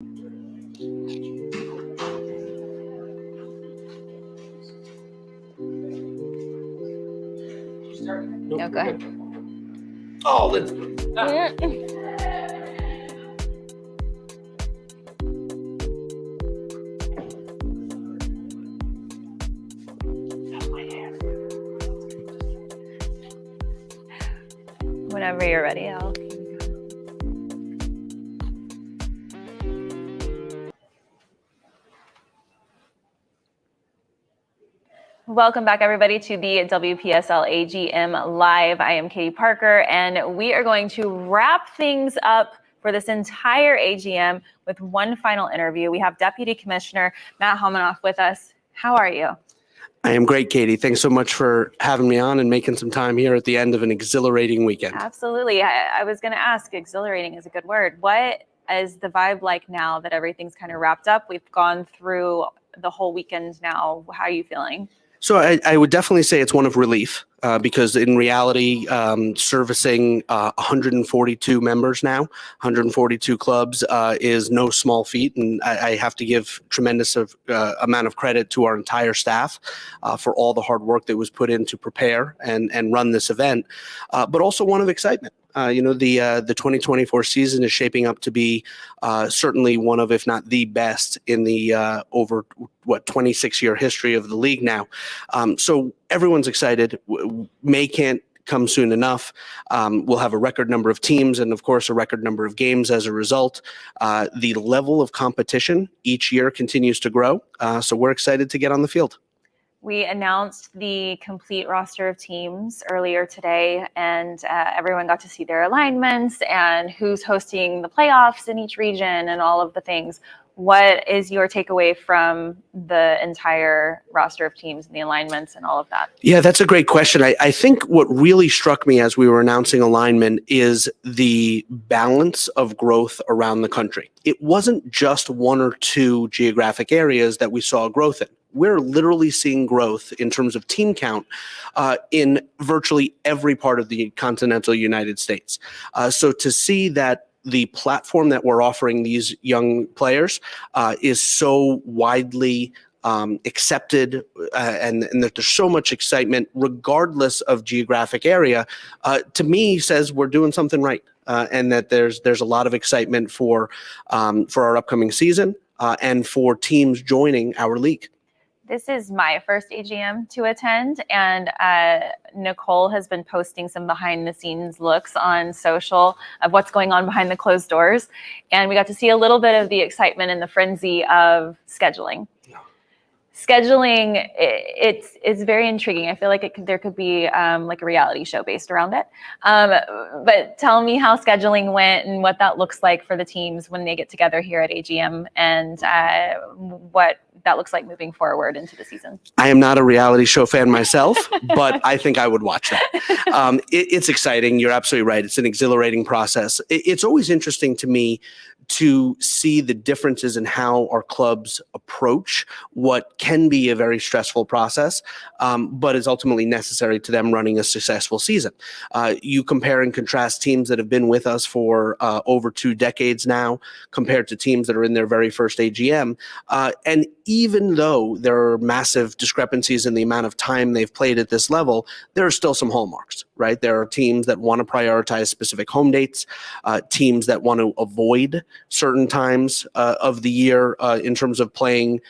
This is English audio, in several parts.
No, go ahead. Oh, let's. Whenever you're ready, Al. Welcome back, everybody, to the WPSL AGM Live. I am Katie Parker, and we are going to wrap things up for this entire AGM with one final interview. We have Deputy Commissioner Matt Homanoff with us. How are you? I am great, Katie. Thanks so much for having me on and making some time here at the end of an exhilarating weekend. Absolutely. I was going to ask, exhilarating is a good word. What is the vibe like now that everything's kind of wrapped up? We've gone through the whole weekend now. How are you feeling? So I would definitely say it's one of relief because in reality, servicing 142 members now, 142 clubs is no small feat. And I have to give tremendous amount of credit to our entire staff for all the hard work that was put in to prepare and run this event, but also one of excitement. The 2024 season is shaping up to be certainly one of, if not the best in the over 26-year history of the league now. So everyone's excited. May can't come soon enough. We'll have a record number of teams and, of course, a record number of games as a result. The level of competition each year continues to grow. So we're excited to get on the field. We announced the complete roster of teams earlier today, and everyone got to see their alignments and who's hosting the playoffs in each region and all of the things. What is your takeaway from the entire roster of teams and the alignments and all of that? Yeah, that's a great question. I think what really struck me as we were announcing alignment is the balance of growth around the country. It wasn't just one or two geographic areas that we saw growth in. We're literally seeing growth in terms of team count in virtually every part of the continental United States. So to see that the platform that we're offering these young players is so widely accepted and that there's so much excitement regardless of geographic area, to me says we're doing something right and that there's a lot of excitement for our upcoming season and for teams joining our league. This is my first AGM to attend, and Nicole has been posting some behind-the-scenes looks on social of what's going on behind the closed doors, and we got to see a little bit of the excitement and the frenzy of scheduling. Scheduling, it's very intriguing. I feel like there could be like a reality show based around it. But tell me how scheduling went and what that looks like for the teams when they get together here at AGM and what that looks like moving forward into the season. I am not a reality show fan myself, but I think I would watch that. It's exciting. You're absolutely right. It's an exhilarating process. It's always interesting to me to see the differences in how our clubs approach what can be a very stressful process, but is ultimately necessary to them running a successful season. You compare and contrast teams that have been with us for over 2 decades now compared to teams that are in their very first AGM. And even though there are massive discrepancies in the amount of time they've played at this level, there are still some hallmarks, right? There are teams that want to prioritize specific home dates, teams that want to avoid certain times of the year in terms of playing,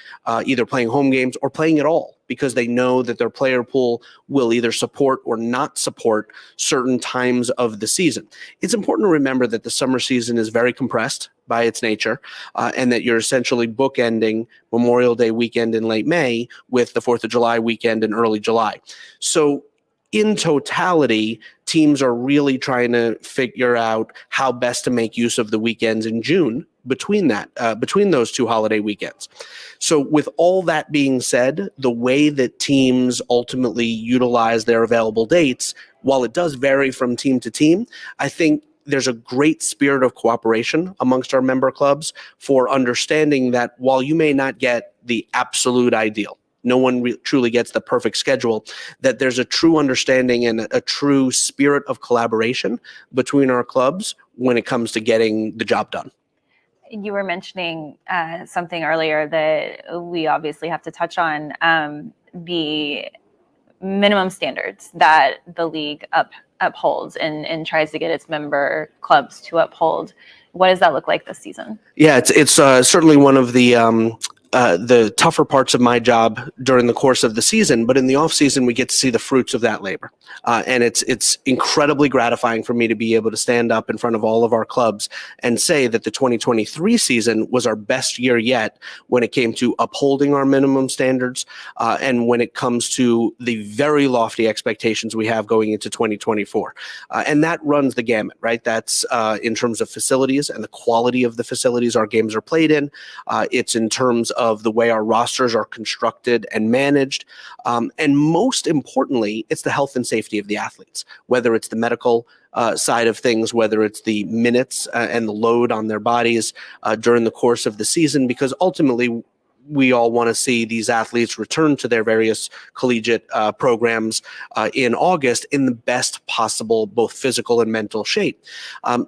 either playing home games or playing at all, because they know that their player pool will either support or not support certain times of the season. It's important to remember that the summer season is very compressed by its nature, and that you're essentially bookending Memorial Day weekend in late May with the 4th of July weekend in early July. So in totality, teams are really trying to figure out how best to make use of the weekends in June between those 2 holiday weekends. So with all that being said, the way that teams ultimately utilize their available dates, while it does vary from team to team, I think there's a great spirit of cooperation amongst our member clubs for understanding that while you may not get the absolute ideal, no one truly gets the perfect schedule, that there's a true understanding and a true spirit of collaboration between our clubs when it comes to getting the job done. You were mentioning something earlier that we obviously have to touch on, the minimum standards that the league upholds and tries to get its member clubs to uphold. What does that look like this season? Yeah, it's certainly one of the tougher parts of my job during the course of the season, but in the off season, we get to see the fruits of that labor. And it's incredibly gratifying for me to be able to stand up in front of all of our clubs and say that the 2023 season was our best year yet when it came to upholding our minimum standards, and when it comes to the very lofty expectations we have going into 2024. And that runs the gamut, right? That's in terms of facilities and the quality of the facilities our games are played in. It's in terms of the way our rosters are constructed and managed. And most importantly, it's the health and safety of the athletes, whether it's the medical side of things, whether it's the minutes and the load on their bodies during the course of the season, because ultimately we all want to see these athletes return to their various collegiate programs in August in the best possible, both physical and mental shape.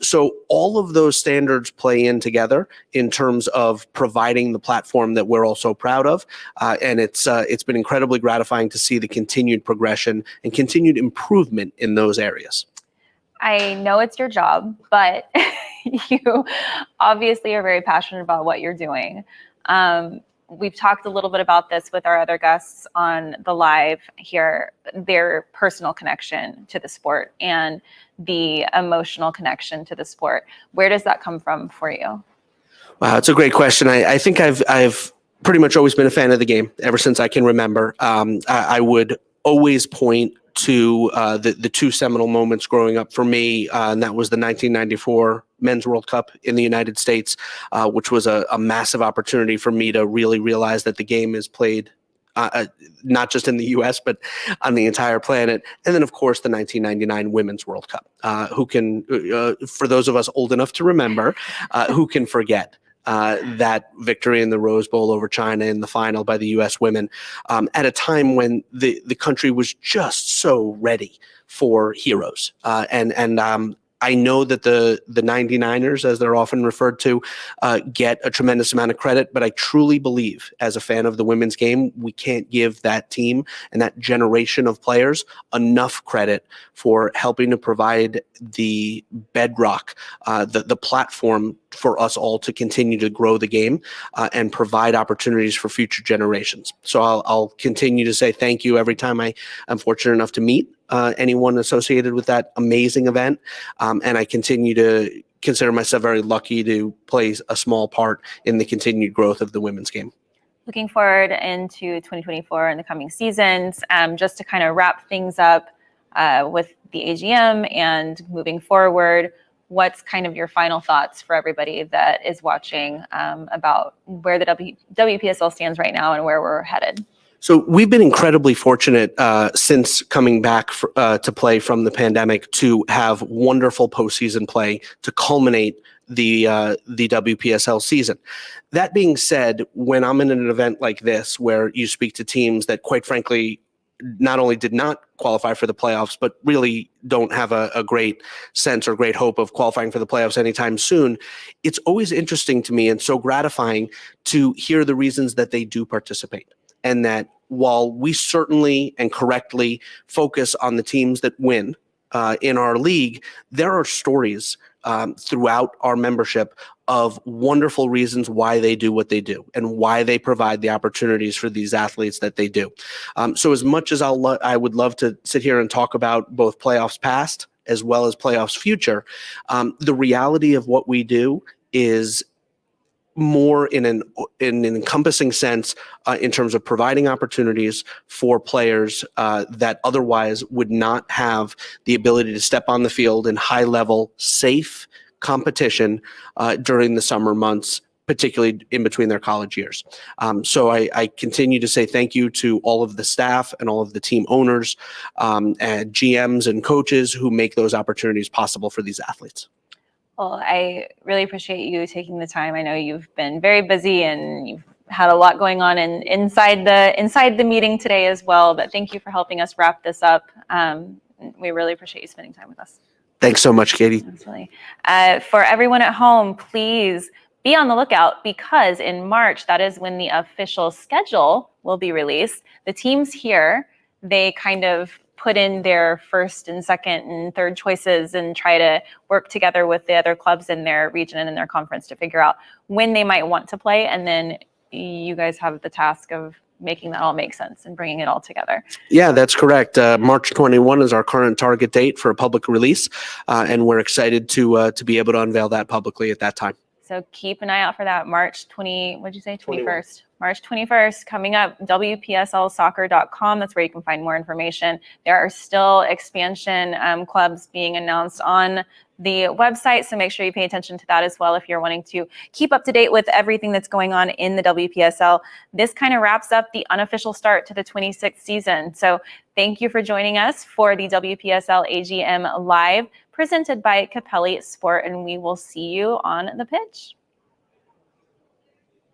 So all of those standards play in together in terms of providing the platform that we're all so proud of. And it's been incredibly gratifying to see the continued progression and continued improvement in those areas. I know it's your job, but you obviously are very passionate about what you're doing. We've talked a little bit about this with our other guests on the live here, their personal connection to the sport and the emotional connection to the sport. Where does that come from for you? Wow, it's a great question. I think I've pretty much always been a fan of the game ever since I can remember. I would always point to the two seminal moments growing up for me, and that was the 1994 Men's World Cup in the United States, which was a massive opportunity for me to really realize that the game is played not just in the U.S., but on the entire planet. And then, of course, the 1999 Women's World Cup. Who can, for those of us old enough to remember, who can forget that victory in the Rose Bowl over China in the final by the U.S. women, at a time when the country was just so ready for heroes. I know that the 99ers, as they're often referred to, get a tremendous amount of credit, but I truly believe, as a fan of the women's game, we can't give that team and that generation of players enough credit for helping to provide the bedrock, the platform for us all to continue to grow the game and provide opportunities for future generations. So I'll continue to say thank you every time I'm fortunate enough to meet anyone associated with that amazing event. And I continue to consider myself very lucky to play a small part in the continued growth of the women's game. Looking forward into 2024 and the coming seasons, just to kind of wrap things up with the AGM and moving forward, what's kind of your final thoughts for everybody that is watching about where the WPSL stands right now and where we're headed? So we've been incredibly fortunate since coming back to play from the pandemic to have wonderful postseason play to culminate the WPSL season. That being said, when I'm in an event like this where you speak to teams that, quite frankly, not only did not qualify for the playoffs, but really don't have a great sense or great hope of qualifying for the playoffs anytime soon, it's always interesting to me and so gratifying to hear the reasons that they do participate. And that while we certainly and correctly focus on the teams that win in our league, there are stories throughout our membership of wonderful reasons why they do what they do and why they provide the opportunities for these athletes that they do. So as much as I would love to sit here and talk about both playoffs past as well as playoffs future, the reality of what we do is more in an encompassing sense in terms of providing opportunities for players that otherwise would not have the ability to step on the field in high level, safe competition during the summer months, particularly in between their college years. So I continue to say thank you to all of the staff and all of the team owners and GMs and coaches who make those opportunities possible for these athletes. Well, I really appreciate you taking the time. I know you've been very busy and you've had a lot going on inside the meeting today as well, but thank you for helping us wrap this up. We really appreciate you spending time with us. Thanks so much, Katie. Absolutely. For everyone at home, please be on the lookout, because in March, that is when the official schedule will be released. The teams here, they kind of put in their first and second and third choices and try to work together with the other clubs in their region and in their conference to figure out when they might want to play. And then you guys have the task of making that all make sense and bringing it all together. Yeah, that's correct. March 21 is our current target date for a public release, and we're excited to be able to unveil that publicly at that time. So keep an eye out for that. March 20, what'd you say? 21st. 21. March 21st, coming up, WPSLsoccer.com. That's where you can find more information. There are still expansion clubs being announced on the website, so make sure you pay attention to that as well if you're wanting to keep up to date with everything that's going on in the WPSL. This kind of wraps up the unofficial start to the 26th season. So thank you for joining us for the WPSL AGM Live, presented by Capelli Sport, and we will see you on the pitch.